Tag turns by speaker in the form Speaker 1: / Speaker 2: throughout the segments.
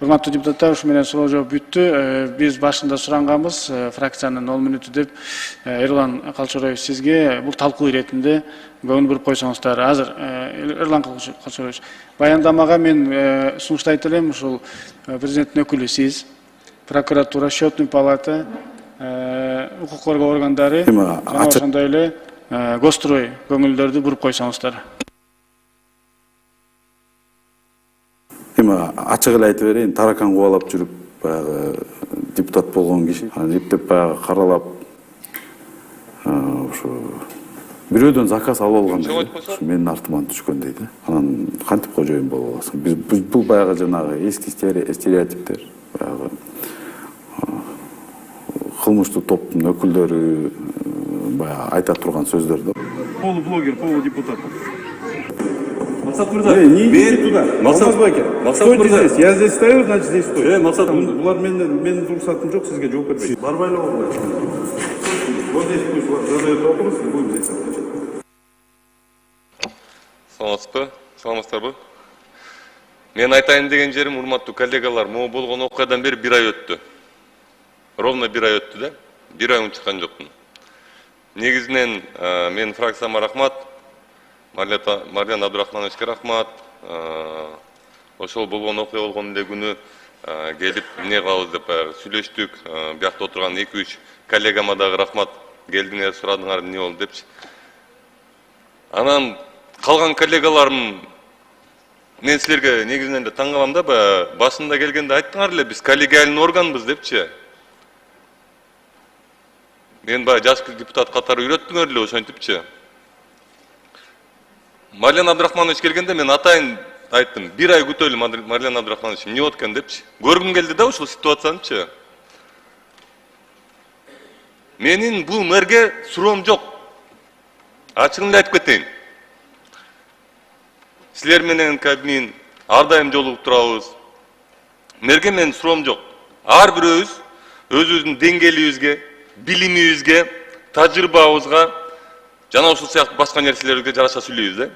Speaker 1: Урматтуу депутаттар, ушу менен суроо жооп бүттү. Биз башында суранганбыз фракциянын 10 мүнөтү деп. Эрлан Калчороевич, сизге бул талкуу иретинде көңүл буруп койсоңуздар. Азыр Эрлан Калчороевич, баяндамага мен сунуштайт элем, ушул президенттин өкүлү сиз, прокуратура, счетный палата, укук коргоо органдары жана ошондой эле Госстрой көңүлдөрдү буруп койсоңуздар.
Speaker 2: Ачык эле айтып берейин, таракан кубалап жүрүп, баягы депутат болгон киши, эптеп баягы каралап, ошо бирөөдөн заказ алып алгандай, менин артыман түшкөн дейт. Анан кантип кожоюн болуп аласың? Биз бул баягы жанагы эски стереотиптер, баягы кылмыштуу топтун өкүлдөрү баягы айта турган сөздөр да.
Speaker 3: Полублогер, полудепутат.
Speaker 4: Максат Мырза,
Speaker 3: Не идите туда. Максат здесь. Я здесь стою, значит здесь стою.
Speaker 4: Максат Мырза.
Speaker 3: Булар менин рұқсатым жоқ, сизге жооп бербейт. Барбайлоо болот. Вот здесь пусть задает вопрос, и будем здесь отвечать.
Speaker 5: Саламатсызбы? Мен айтайын деген жерим, урматтуу коллегалар, могу болгон окуядан бери 1 ай өттү. Ровно 1 ай өттү да. 1 ай унчуккан жокмун. Негизинен мен фракцияма рахмат. Марьян Абдурахмановичке рахмат. Ошол болгон окуя болгон эле күнү келип эмне кылабыз деп сүйлөштүк. Биякта отурган 2-3 коллегама дагы рахмат. Келдиңер, сурадыңар эмне болду депчи. Анан калган коллегаларым, мен силерге негизинен эле таң калам да, башында келгенде айттыңар эле, биз коллегиальный органбыз депчи. Мен жаш депутат катары үйрөттүңөр эле ошентипчи. Марьян Абдурахманович келгенде мен атайын айттым, 1 ай күтөлү Марьян Абдурахманович, эмне болот экен депчи. Көргүм келди да ушул ситуациянычы. Менин бул мэрге суроом жок. Ачыгын эле айтып кетейин. Силер менен Кабмин ар дайым жолугуп турабыз. Мэрге менин суроом жок. Ар бирөөбүз өзүбүздүн деңгээлибизге, билимибизге, тажрыйбабызга жана ушул сыяктуу башка нерселерге жараша сүйлөйбүз да.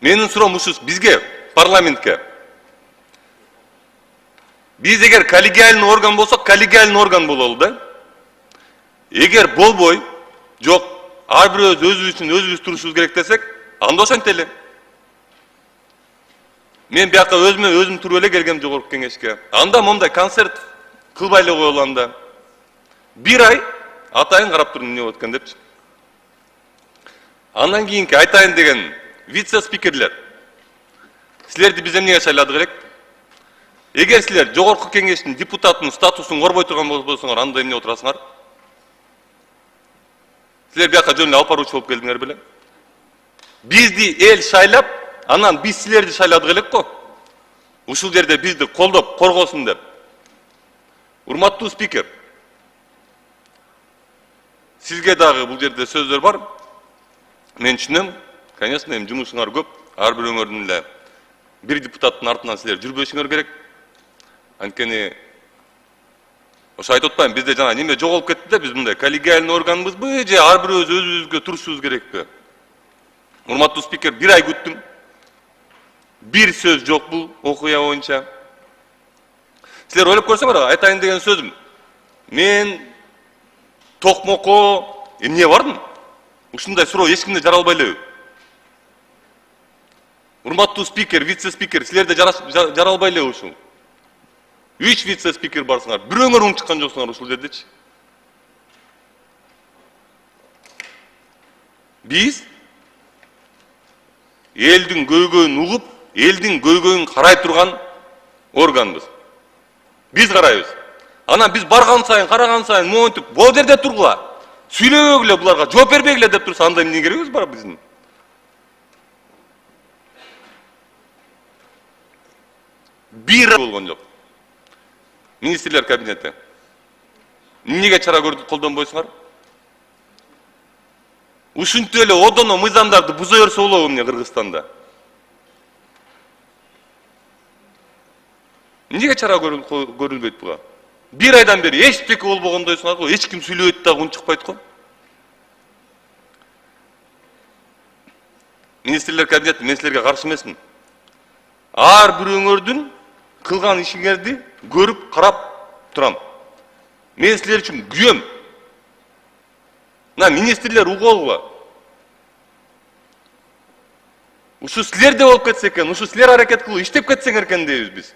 Speaker 5: Менин суроом ушул бизге, парламентке. Биз эгер коллегиальный орган болсок, коллегиальный орган бололу да. Эгер болбой, жок, ар бирөөбүз өзүбүз үчүн өзүбүз турушубуз керек десек, анда ошентели. Мен бияка өзүм туруп эле келгем жогорку кеңешке. Анда мондай концерт кылбай эле коелу анда. 1 ай атайын карап турдум эмне болот экен депчи. Андан кийинки айтайын деген вице-спикерлер. Силерди биз эмнеге шайладык элек? Эгер силер жогорку кеңештин депутатынын статусун корбой турган болсоңор, анда эмне отурасыңар? Силер бияка жөн эле алып баруучу болуп келдиңер беле? Бизди эл шайлап, анан биз силерди шайладык элек го. Ушул жерде бизди колдоп, коргосун деп. Урматтуу спикер, сизге дагы бул жерде сөздөр бар. Мен түшүнөм, конечно, эми жумушуңар көп. Ар бирөөңөрдүн эле бир депутаттын артынан силер жүрбөшүңөр керек. Анткени ошо айтып атпайм, бизде жана неме жоголуп кетти да, биз мындай коллегиальный органбызбы же ар бирөөбүз өзүбүзгө турушубуз керекпи? Урматтуу спикер, 1 ай күттүм. Бир сөз жок бул окуя боюнча. Силер ойлоп көрсөңөр, айтайын деген сөзүм. Мен токмокко эмне бардым? Ушундай суроо эч кимде жаралбай элеби? Урматтуу спикер, вице-спикер, силерде жаралбай элеби ушул? 3 вице-спикер барсыңар, бирөөңөр унчуккан жоксуңар ушул жердечи. Биз элдин көйгөйүн угуп, элдин көйгөйүн карай турган органбыз. Биз карайбыз. Анан биз барган сайын, караган сайын, монтип, бул жерде тургула. Сүйлөбөгүлө буларга, жооп бербегиле деп турса, анда эмне керегибиз бар биздин? Бир болгон жок. Министрлер кабинети. Эмнеге чара колдонбойсуңар? Ушинтип эле одоно мыйзамдарды буза берсе болобу эмне Кыргызстанда? Эмнеге чара көрүлбөйт буга? 1 айдан бери эчтеке болбогондойсуңар го, эч ким сүйлөбөйт дагы унчукпайт го. Министрлер кабинети, мен силерге каршы эмесмин. Ар бирөөңөрдүн кылган ишиңерди көрүп карап турам. Мен силер үчүн күйөм. Мына министрлер уголго. Ушу силерде болуп кетсе экен, ушу силер аракет кылып иштеп кетсеңер экен дейбиз биз.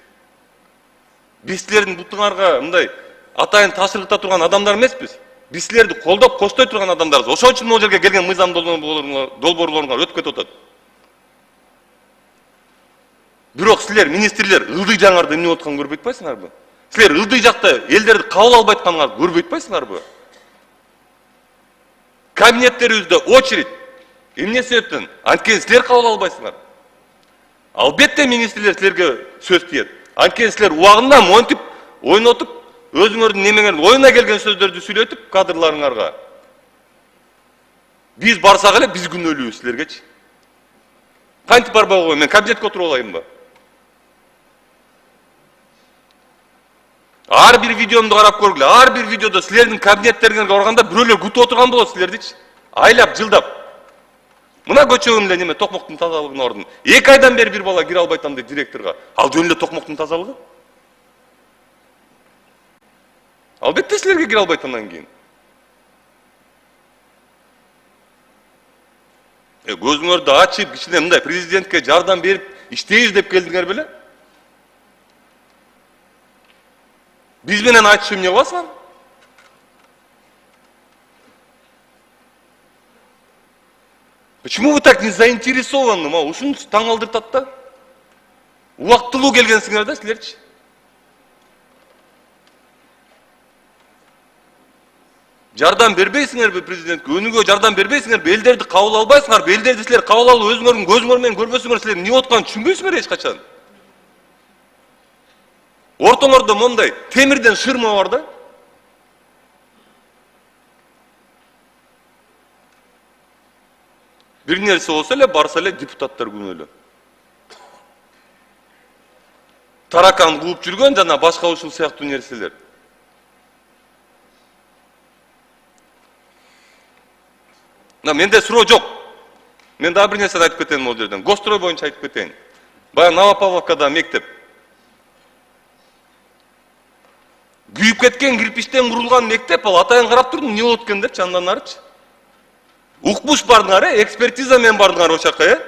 Speaker 5: Биз силердин бутуңарга мындай атайын ташырыкта турган адамдар эмеспиз. Биз силерди колдоп, коштой турган адамдарбыз. Ошон үчүн могу жерге келген мыйзам долбоорлоруңар өтүп кетип атат. Бирок силер министрлер ылдый жаңарды эмне болуп атканын көрбөй атпайсыңарбы? Силер ылдый жакта элдерди кабыл албай атканыңарды көрбөй атпайсыңарбы? Кабинеттерибизде очередь. Эмне себептен? Анткени силер кабыл албайсыңар. Албетте министрлер силерге сөз тиет. Анткени силер убагында монтип, ойнотуп, өзүңөрдүн немеңердин оюна келген сөздөрдү сүйлөтүп кадрларыңарга. Биз барсак эле биз күнөөлүүбүз силергечи. Кантип барбай койгон? Мен кабинетке отуруп алайынбы? Ар бир видеомду карап көргүлө. Ар бир видеодо силердин кабинеттериңерге барганда бирөөлөр күтүп отурган болот силердичи. Айлап, жылдап. Мына көчөгүн эле неме токмоктун тазалыгына ордун. 2 айдан бери бир бала кире албай атам дейт директорго. Ал жөн эле токмоктун тазалыгы. Албетте силерге кире албайт андан кийин. Көзүңөрдү ачып, кичине мындай президентке жардам берип иштейбиз деп келдиңер беле? Биз менен айтышып эмне кыласыңар? Почему вы так не заинтересованы? Ушуну таң алдыртат да. Убактылуу келгенсиңер да силерчи. Жардам бербейсиңерби президентке? Өнүгө жардам бербейсиңерби? Элдерди кабыл албайсыңарбы? Элдерди силер кабыл алып өзүңөрдүн көзүңөр менен көрбөсөңөр силер эмне болуп атканын түшүнбөйсүңөр эч качан. Ортоңордо мондай темирден шырма бар да. Бир нерсе болсо эле барса эле депутаттар күнөөлүү. Таракан кууп жүргөн жана башка ушул сыяктуу нерселер. Менде суроо жок. Мен дагы бир нерсени айтып кетейин могу жерден. Гострой боюнча айтып кетейин. Баягы Новопавловкада мектеп. Күйүп кеткен кирпичтен курулган мектеп, ал атайын карап турдум, эмне болот экен депчи андан арычы. Укмуш бардыңар, экспертиза менен бардыңар ошол жака,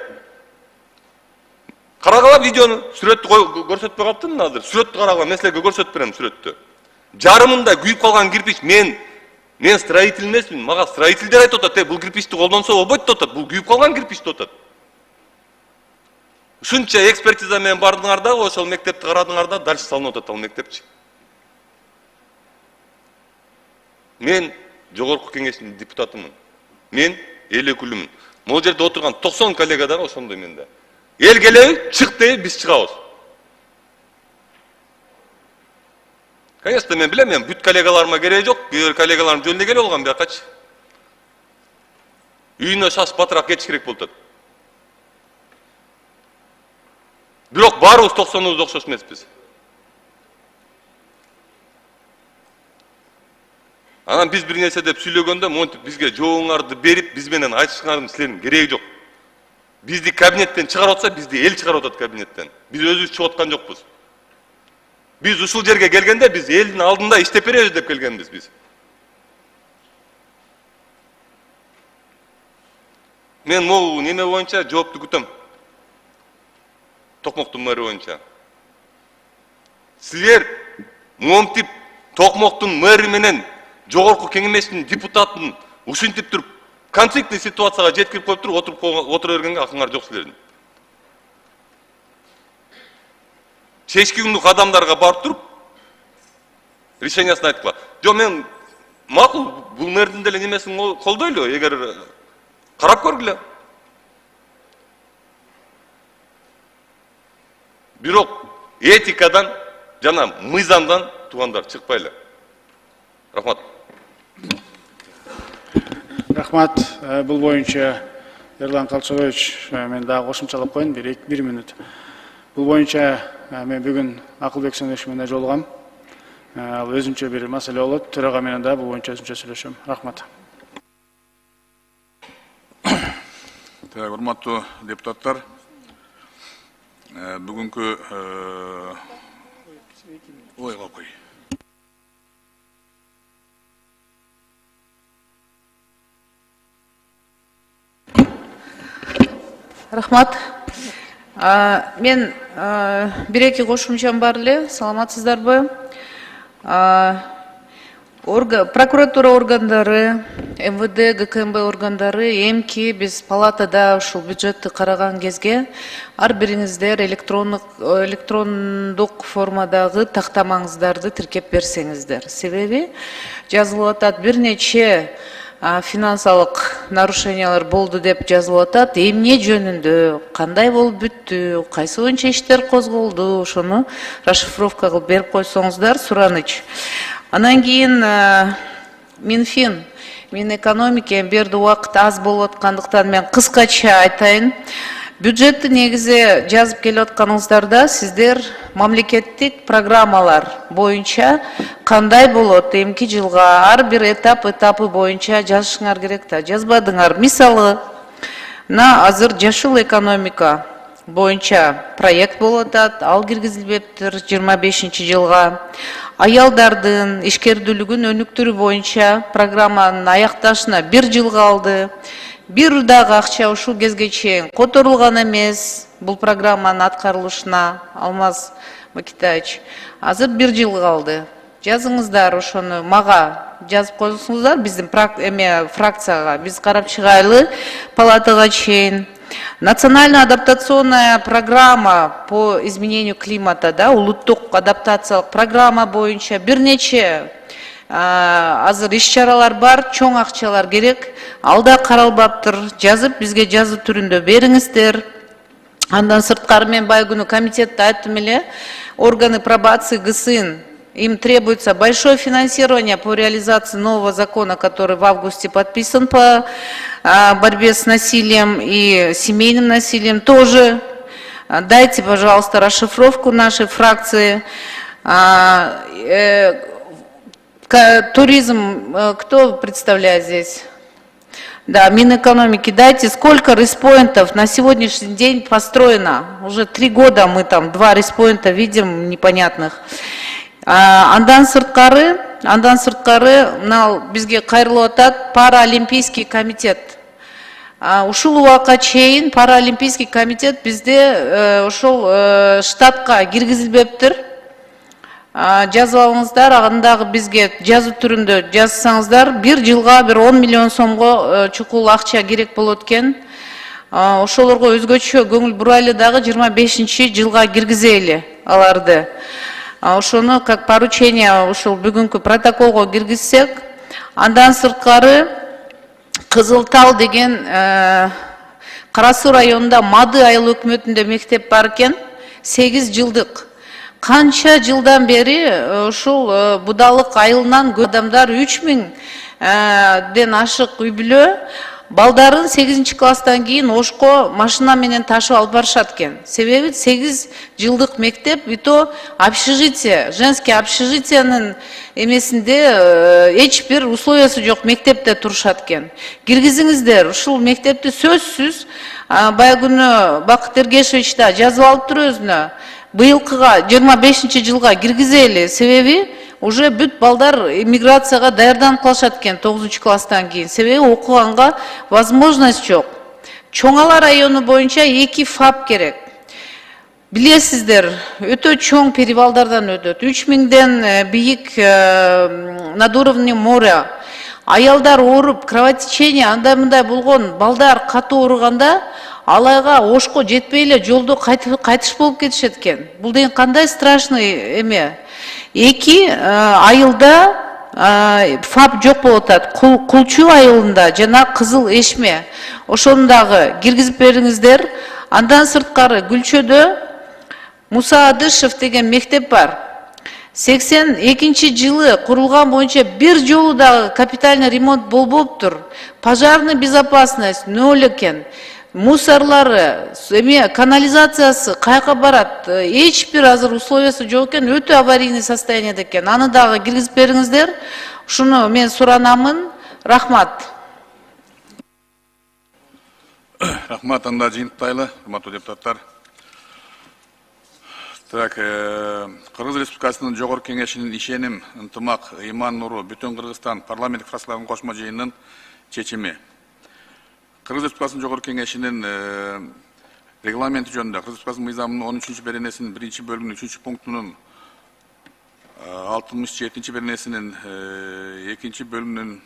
Speaker 5: Карагыла видеону, сүрөттү көрсөтпөй калыптырмын азыр. Сүрөттү карагыла, мен силерге көрсөтүп берем сүрөттү. Жарымында күйүп калган кирпич, мен строитель эмесмин, мага строительдер айтып атат, бул кирпичти колдонсо болбойт деп атат, бул күйүп калган кирпич деп атат. Ушунча экспертиза менен бардыңар да, ошол мектепти карадыңар да, дальше салынып атат ал мектепчи. Мен жогорку кеңештин депутатымын. Мен эл өкүлүмүн. Могу жерде отурган 90 коллега дагы ошондой менде. Эл келеби, чык дейби, биз чыгабыз. Конечно, мен билем, мен бүт коллегаларыма кереги жок, кээ коллегаларым жөн эле келип алган биякачы. Үйүнө шашып батыраак кетиш керек болуп атат. Бирок баарыбыз 90-убуз окшош эмеспиз. Анан биз бир нерсе деп сүйлөгөндө, монтип бизге жообуңарды берип, биз менен айтышыңардын силердин кереги жок. Бизди кабинеттен чыгарып атса, бизди эл чыгарып атат кабинеттен. Биз өзүбүз чыгып аткан жокпуз. Биз ушул жерге келгенде биз элдин алдында иштеп беребиз деп келгенбиз биз. Мен могу неме боюнча жоопту күтөм. Токмоктун мэри боюнча. Силер монтип Токмоктун мэри менен жогорку кеңештин депутатын ушинтип туруп конфликтный ситуацияга жеткирип коюп туруп отура бергенге акыңар жок силердин. Чечки күндүк адамдарга барып туруп решениясын айткыла. Жок, мен макул бул мэрдин деле немесин колдойлу, эгер карап көргүлө. Бирок этикадан жана мыйзамдан туугандар чыкпайлы. Рахмат.
Speaker 1: Рахмат. Бул боюнча Ерлан Калчыбаевич, мен дагы кошумчалап коеюн, бир минут. Бул боюнча мен бүгүн Акылбек Сөнөшев менен жолугам. Ал өзүнчө бир маселе болот. Төрага менен да бул боюнча өзүнчө сүйлөшөм. Рахмат.
Speaker 6: Урматтуу депутаттар, бүгүнкү
Speaker 3: ойга кой.
Speaker 6: Рахмат. Мен бир-эки кошумчам бар эле. Саламатсыздарбы? Прокуратура органдары, МВД, ГКМБ органдары, эмки биз палатада ушул бюджетти караган кезге ар бириңиздер электрондук формадагы тактамаңыздарды тиркеп берсеңиздер. Себеби жазылып атат бир нече финансалык нарушениялар болду деп жазылып атат. Эмне жөнүндө, кандай болуп бүттү, кайсы боюнча иштер козголду, ошону расшифровка кылып берип койсоңуздар, сураныч. Анан кийин Минфин, Минэкономика берди убакыт аз болуп аткандыктан мен кыскача айтайын. Бюджетти негизи жазып келип атканыңыздарда сиздер мамлекеттик программалар боюнча кандай болот эмки жылга ар бир этапы боюнча жазышыңар керек да, жазбадыңар. Мисалы, азыр жашыл экономика боюнча проект болуп атат, ал киргизилбептир 25-жылга. Аялдардын ишкердүүлүгүн өнүктүрүү боюнча программанын аякташына 1 жыл калды. Бир дагы акча ушул кезге чейин которулган эмес. Бул программанын аткарылышына, Алмаз Макитаевич. Азыр 1 жыл калды. Жазыңыздар ошону, мага жазып койсоңуздар, биздин фракцияга, биз карап чыгайлы палатага чейин. Национальная адаптационная программа по изменению климата, да, улуттук адаптациялык программа боюнча бир нече азыр иш-чаралар бар, чоң акчалар керек. Алда каралбаптыр. Жазып бизге жазуу түрүндө бериңиздер. Андан сырткары мен байгүнү комитетте айттым эле, органы пробации ГСИН, им требуется большое финансирование по реализации нового закона, который в августе подписан по борьбе с насилием и семейным насилием. Тоже дайте, пожалуйста, расшифровку нашей фракции. Туризм, кто представляет здесь? Да, Минэкономики, дайте, сколько респоинтов на сегодняшний день построено? Уже 3 года мы там 2 респоинта видим непонятных. Андан сырткары бизге кайрылып атат Паралимпийский комитет. Ушул убакка чейин Паралимпийский комитет бизде ошол штатка киргизилбептир. Жазып алыңыздар, андагы бизге жазуу түрүндө жазсаңыздар, 1 жылга 10 миллион сомго чукул акча керек болот экен. Ошолорго өзгөчө көңүл бурайлы дагы 25-жылга киргизели аларды. Ошону как поручение ушул бүгүнкү протоколго киргизсек, андан сырткары Кызыл Тал деген Кара Суу районунда Мады айыл өкмөтүндө мектеп бар экен, 8 жылдык. Канча жылдан бери ушул Будалык айылынан адамдар 3000ден ашык үй бүлө балдарын 8-класстан кийин Ошко машина менен ташып алып барышат экен. Себеби 8 жылдык мектеп, и то общежитие, женский общежитиянын эмесинде эч бир условиясы жок мектепте турушат экен. Киргизиңиздер, ушул мектепти сөзсүз баягүнү Бакыт Эргешевич да жазып алыптыр өзүнө. Быйылкыга 25-жылга киргизели, себеби уже бүт балдар иммиграцияга даярданып калышат экен 9-класстан кийин. Себеби окуганга возможность жок. Чоңала району боюнча 2 ФАП керек. Билесиздер, өтө чоң перевалдардан өтөт. 3000ден бийик над уровнем моря. Аялдар ооруп, кровотечение андай мындай болгон, балдар катуу ооруганда алайга Ошко жетпей эле жолдо кайтыш болуп кетишет экен. Бул деген кандай страшный эме. 2 айылда ФАП жок болуп атат. Кулчу айылында жана Кызыл Эшме. Ошону дагы киргизип бериңиздер. Андан сырткары Гүлчөдө Муса Адышев деген мектеп бар. 82-жылы курулган боюнча бир жолу дагы капитальный ремонт болбоптур. Пожарная безопасность ноль экен. Мусорлары, канализациясы кайка барат, эч бир азыр условиясы жок экен, өтө аварийный состоянияда экен. Аны дагы киргизип бериңиздер. Ушуну мен суранамын. Рахмат.
Speaker 3: Рахмат, анда жыйынтайлы, урматтуу депутаттар. Так, Кыргыз Республикасынын Жогорку Кеңешинин ишеним, ынтымак, ыйман нуру бүтүн Кыргызстан парламенттик фракцияларынын кошмо жыйынынын чечими. Кыргыз Республикасынын Жогорку Кеңешинин регламенти жөнүндө Кыргыз Республикасынын мыйзамынын 13 беренесинин 1 бөлүгүнүн 3 пунктунун 67 беренесинин 2 бөлүгүнүн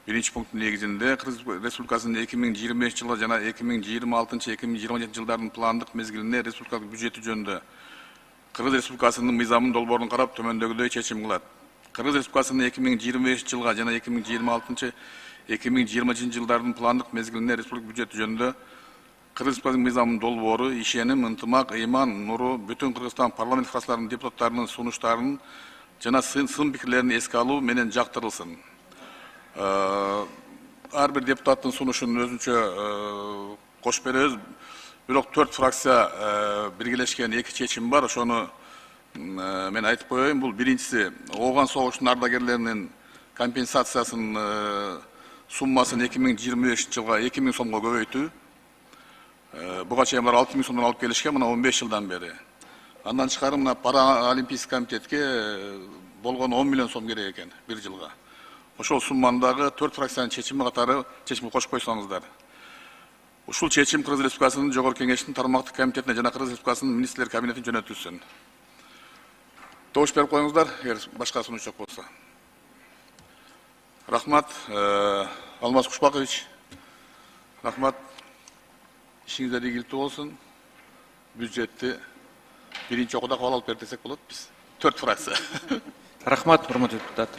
Speaker 3: 1 пунктунун негизинде Кыргыз Республикасынын 2025 жылы жана 2026-2027 жылдардын пландык мезгилине республикалык бюджети жөнүндө Кыргыз Республикасынын мыйзамынын долбоорун карап төмөндөгүдөй чечим кылат. Кыргыз Республикасынын 2025 жылга жана 2026-2020 жылдардын пландык мезгилине республика бюджети жөнүндө Кыргыз Республикасынын мыйзамынын долбоору, ишеним, ынтымак, ыйман нуру бүтүн Кыргызстан парламент фракцияларынын депутаттарынын сунуштарын жана сын пикирлерин эске алуу менен жактырылсын. Ар бир депутаттын сунушун өзүнчө кошуп беребиз. Бирок 4 фракция биргелешкен 2 чечим бар. Ошону мен айтып коеюн. Бул биринчиси ооган согуштун ардагерлеринин компенсациясынын суммасын 2025 жылга 2000 сомго көбөйтүү. Буга чейин булар 6000 сомдон алып келишкен, мына 15 жылдан бери. Андан тышкары мына Паралимпийский комитетке болгон 10 миллион сом керек экен бир жылга. Ошол суммандагы 4 фракциянын чечими катары чечимге кошуп койсоңуздар. Ушул чечим Кыргыз Республикасынын Жогорку Кеңешинин тармактык комитетине жана Кыргыз Республикасынын министрлер кабинетине жөнөтүлсүн. Добуш берип коюңуздар, эгер башка сунуш жок болсо. Рахмат, Алмаз Кушпакович. Рахмат. İşinizler ilgili olsun. Büdjetти birinci okuda kabul alıp desek болады biz. 4 fraksiya.
Speaker 4: Рахмат, урматтуу депутат.